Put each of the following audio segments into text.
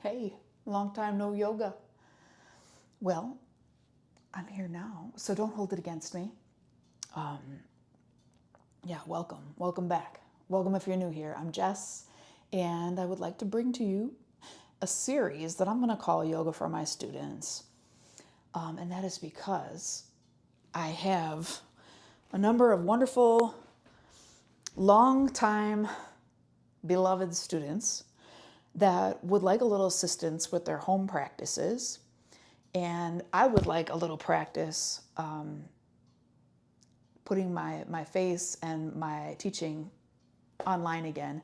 Hey, long time no yoga. Well, I'm here now, so don't hold it against me. Yeah, welcome. Welcome back. Welcome if you're new here. I'm Jess, and I would like to bring to you a series that I'm going to call Yoga for My Students. And that is because I have a number of wonderful, long-time, beloved students that would like a little assistance with their home practices. And I would like a little practice putting my face and my teaching online again.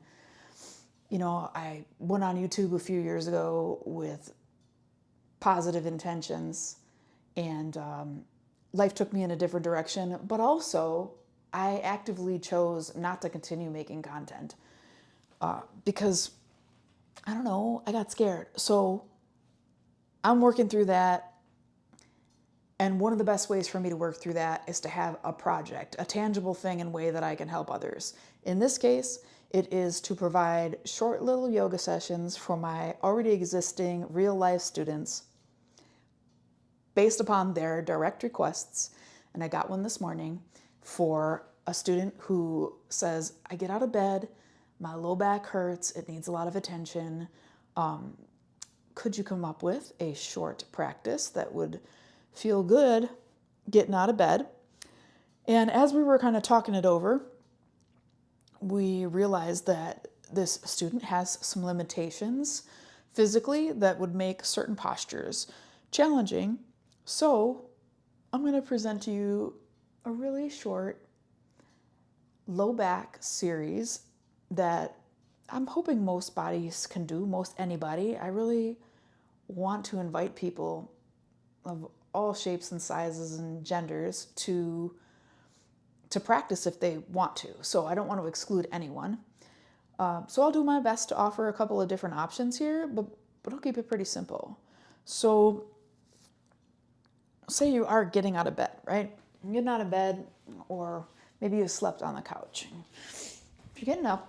You know, I went on YouTube a few years ago with positive intentions, and life took me in a different direction, but also I actively chose not to continue making content because, I don't know, I got scared. So I'm working through that. And one of the best ways for me to work through that is to have a project, a tangible thing and way that I can help others. In this case, it is to provide short little yoga sessions for my already existing real life students based upon their direct requests. And I got one this morning for a student who says, I get out of bed, my low back hurts, it needs a lot of attention. Could you come up with a short practice that would feel good getting out of bed? And as we were kind of talking it over, we realized that this student has some limitations physically that would make certain postures challenging. So I'm going to present to you a really short low back series that I'm hoping most bodies can do, most anybody. I really want to invite people of all shapes and sizes and genders to practice if they want to. So I don't want to exclude anyone. So I'll do my best to offer a couple of different options here, but I'll keep it pretty simple. So say you are getting out of bed, right? You're getting out of bed, or maybe you slept on the couch. If you're getting up,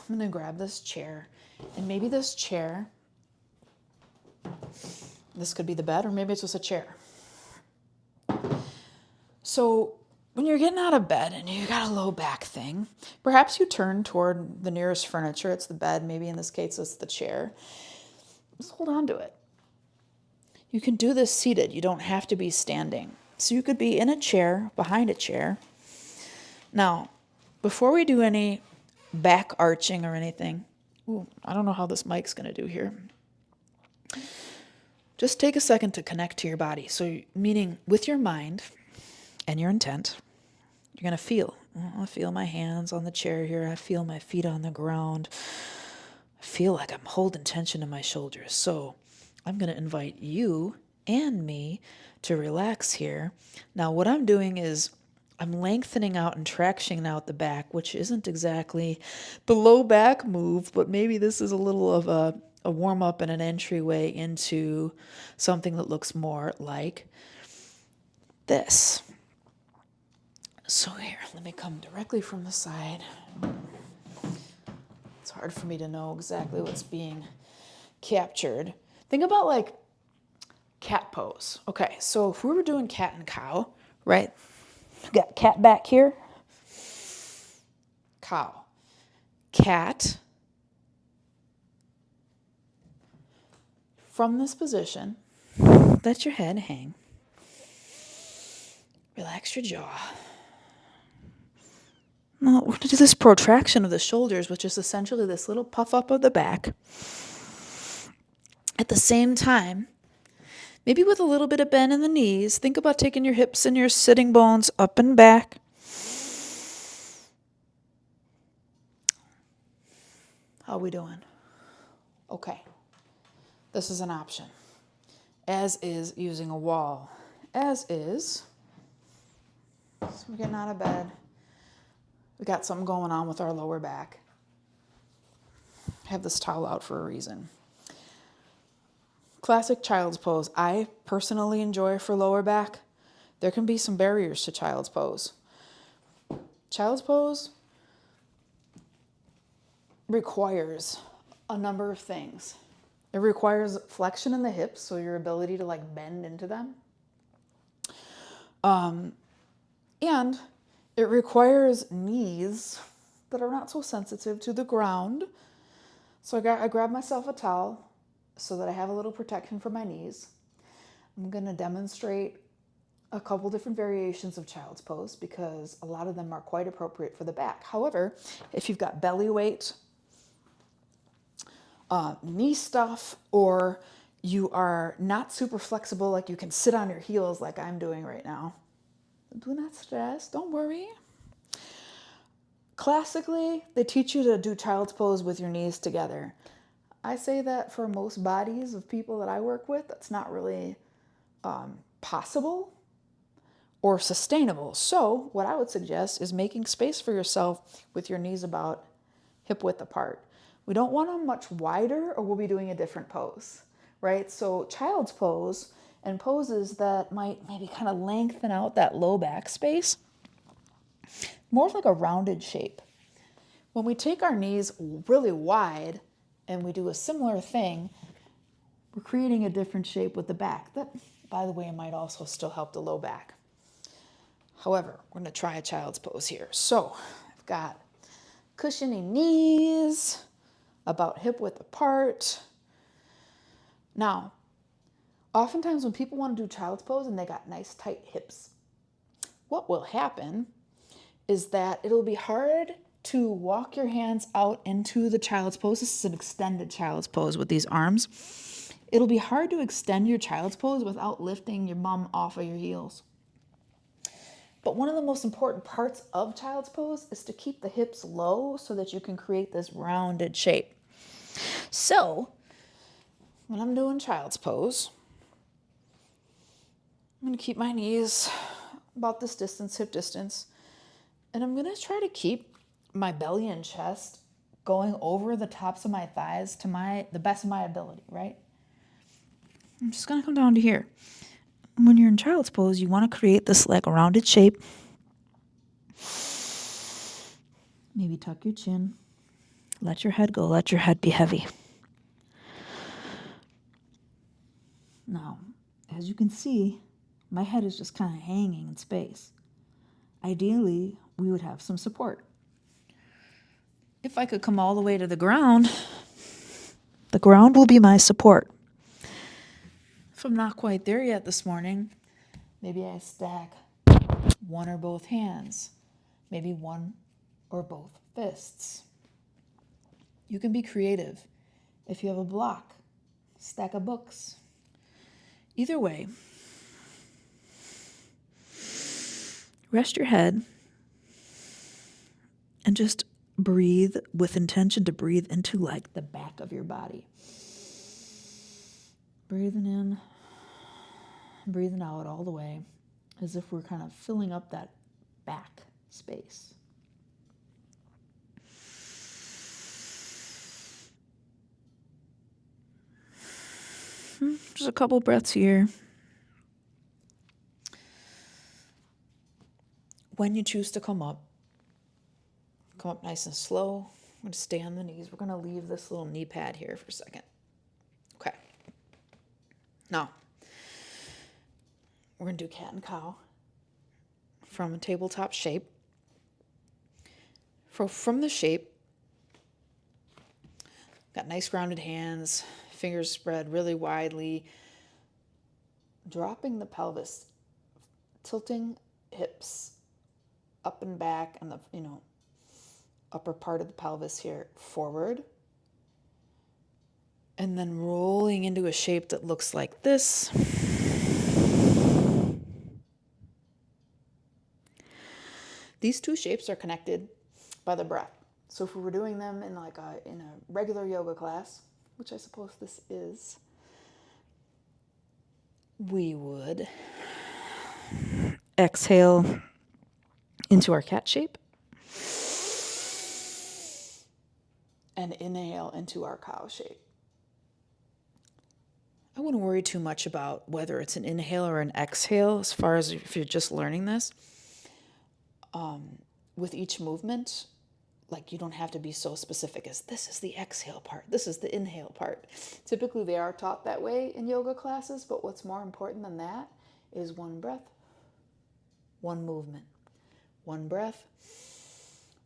I'm going to grab this chair, and maybe this chair, this could be the bed, or maybe it's just a chair. So when you're getting out of bed and you got a low back thing, perhaps you turn toward the nearest furniture. It's the bed, maybe in this case it's the chair. Just hold on to it. You can do this seated. You don't have to be standing. So you could be in a chair, behind a chair. Now, before we do any back arching or anything, I don't know how this mic's going to do here. Just take a second to connect to your body. So meaning with your mind and your intent, you're going to feel. I feel my hands on the chair here. I feel my feet on the ground. I feel like I'm holding tension in my shoulders. So I'm going to invite you and me to relax here. Now, what I'm doing is I'm lengthening out and tractioning out the back, which isn't exactly the low back move, but maybe this is a little of a warm-up and an entryway into something that looks more like this. So here, let me come directly from the side. It's hard for me to know exactly what's being captured. Think about like cat pose. Okay, so if we were doing cat and cow, right? Got cat back here. Cow. Cat. From this position, let your head hang. Relax your jaw. Now, we're going to do this protraction of the shoulders, which is essentially this little puff up of the back. At the same time, maybe with a little bit of bend in the knees, think about taking your hips and your sitting bones up and back. How are we doing? Okay. This is an option. As is using a wall. As is. So we're getting out of bed. We got something going on with our lower back. I have this towel out for a reason. Classic child's pose. I personally enjoy for lower back. There can be some barriers to child's pose. Child's pose requires a number of things. It requires flexion in the hips, so your ability to like bend into them. And it requires knees that are not so sensitive to the ground. So I grab myself a towel so that I have a little protection for my knees. I'm going to demonstrate a couple different variations of child's pose because a lot of them are quite appropriate for the back. However, if you've got belly weight, knee stuff, or you are not super flexible, like you can sit on your heels like I'm doing right now, do not stress, don't worry. Classically, they teach you to do child's pose with your knees together. I say that for most bodies of people that I work with, that's not really possible or sustainable. So what I would suggest is making space for yourself with your knees about hip width apart. We don't want them much wider or we'll be doing a different pose, right? So child's pose and poses that might maybe kind of lengthen out that low back space, more like a rounded shape. When we take our knees really wide and we do a similar thing, we're creating a different shape with the back. That, by the way, might also still help the low back. However, we're going to try a child's pose here. So I've got cushiony knees, about hip width apart. Now, oftentimes when people want to do child's pose and they got nice tight hips, what will happen is that it'll be hard to walk your hands out into the child's pose. This is an extended child's pose with these arms. It'll be hard to extend your child's pose without lifting your bum off of your heels. But one of the most important parts of child's pose is to keep the hips low so that you can create this rounded shape. So when I'm doing child's pose, I'm going to keep my knees about this distance, hip distance, and I'm going to try to keep my belly and chest going over the tops of my thighs to the best of my ability, right? I'm just going to come down to here. When you're in child's pose, you want to create this like rounded shape. Maybe tuck your chin. Let your head go. Let your head be heavy. Now, as you can see, my head is just kind of hanging in space. Ideally, we would have some support. If I could come all the way to the ground will be my support. If I'm not quite there yet this morning, maybe I stack one or both hands, maybe one or both fists. You can be creative. If you have a block, stack of books. Either way, rest your head and just breathe with intention to breathe into like the back of your body. Breathing in, breathing out all the way, as if we're kind of filling up that back space. Just a couple breaths here. When you choose to come up nice and slow. I'm going to stay on the knees. We're going to leave this little knee pad here for a second. Okay. Now, we're going to do cat and cow from a tabletop shape. From the shape, got nice rounded hands, fingers spread really widely, dropping the pelvis, tilting hips up and back and the, upper part of the pelvis here forward, and then rolling into a shape that looks like this. These two shapes are connected by the breath. So if we were doing them in in a regular yoga class, which I suppose this is, we would exhale into our cat shape and inhale into our cow shape. I wouldn't worry too much about whether it's an inhale or an exhale as far as if you're just learning this. With each movement, like you don't have to be so specific as this is the exhale part, this is the inhale part. Typically they are taught that way in yoga classes, but what's more important than that is one breath, one movement. One breath,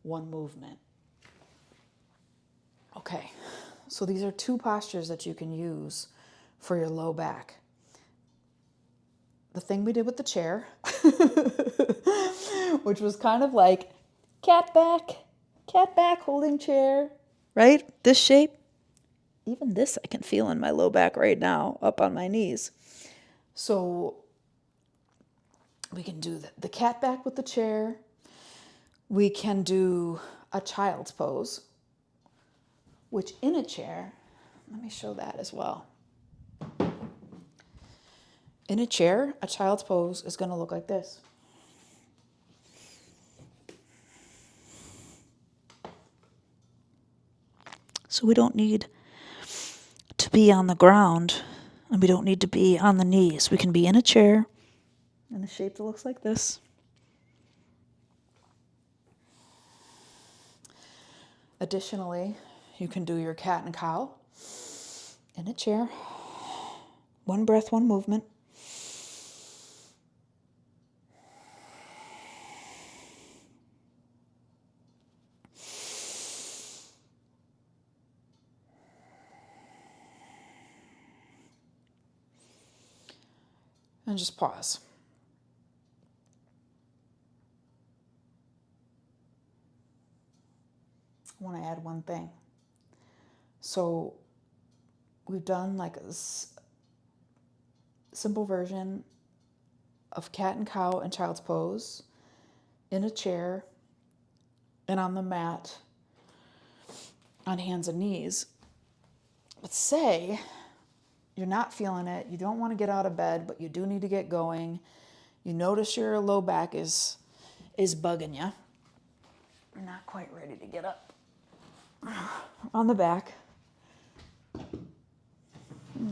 one movement. Okay, so these are two postures that you can use for your low back. The thing we did with the chair, which was kind of like cat back holding chair, right? This shape. Even this I can feel in my low back right now, up on my knees. So we can do the cat back with the chair. We can do a child's pose, which in a chair, let me show that as well. In a chair, a child's pose is going to look like this. So we don't need to be on the ground, and we don't need to be on the knees. We can be in a chair in a shape that looks like this. Additionally, you can do your cat and cow in a chair. One breath, one movement. And just pause. I want to add one thing. So we've done like a simple version of cat and cow and child's pose in a chair and on the mat on hands and knees. But say you're not feeling it, you don't want to get out of bed, but you do need to get going. You notice your low back is bugging you. You're not quite ready to get up. On the back.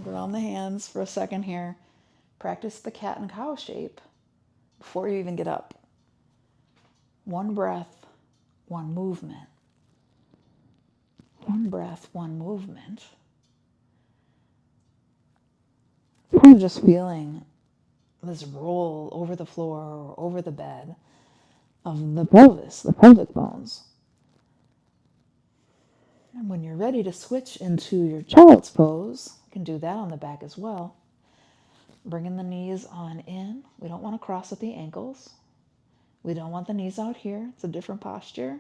Ground the hands for a second here. Practice the cat and cow shape before you even get up. One breath, one movement. One breath, one movement. I'm just feeling this roll over the floor or over the bed of the pelvis, the pelvic bones. And when you're ready to switch into your child's pose, you can do that on the back as well. Bringing the knees on in. We don't want to cross at the ankles. We don't want the knees out here. It's a different posture.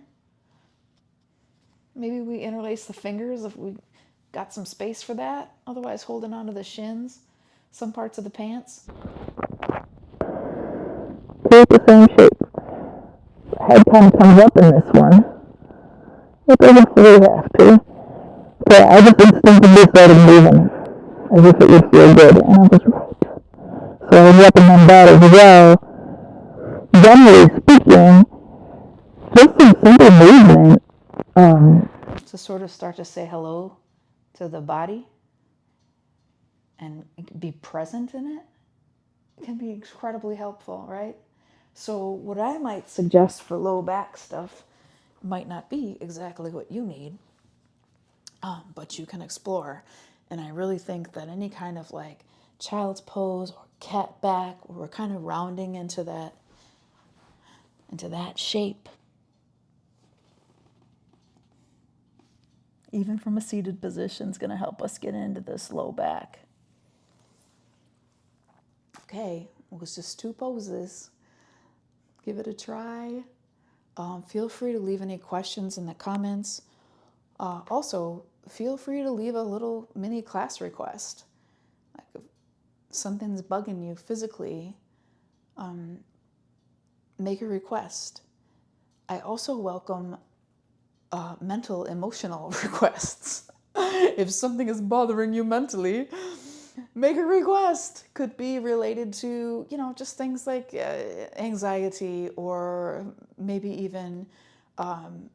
Maybe we interlace the fingers if we got some space for that. Otherwise, holding onto the shins, some parts of the pants. Keep the same shape. Head kind of comes up in this one. It doesn't really have to. So I just instinctively started moving as if it would feel good, and I was right. So I recommend that as well. Generally speaking, just some simple movement. To sort of start to say hello to the body and be present in it can be incredibly helpful, right? So what I might suggest for low back stuff might not be exactly what you need, but you can explore. And I really think that any kind of like child's pose or cat back, where we're kind of rounding into that shape, even from a seated position, is going to help us get into this low back. Okay, it was just two poses. Give it a try. Feel free to leave any questions in the comments. Also, feel free to leave a little mini class request. Like if something's bugging you physically, make a request. I also welcome mental, emotional requests. If something is bothering you mentally, make a request. Could be related to, just things like anxiety, or maybe even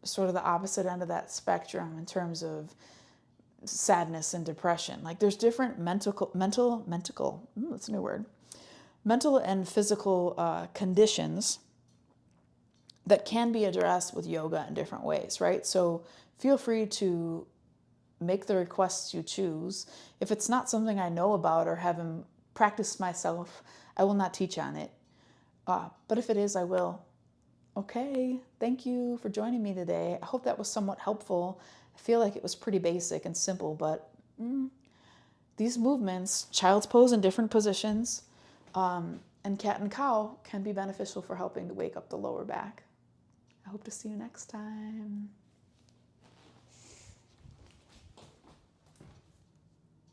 sort of the opposite end of that spectrum in terms of sadness and depression. Like there's different that's a new word, mental and physical conditions that can be addressed with yoga in different ways, right? So feel free to make the requests you choose. If it's not something I know about or haven't practiced myself, I will not teach on it. But if it is, I will. Okay, thank you for joining me today. I hope that was somewhat helpful. I feel like it was pretty basic and simple, but these movements, child's pose in different positions, and cat and cow, can be beneficial for helping to wake up the lower back. I hope to see you next time.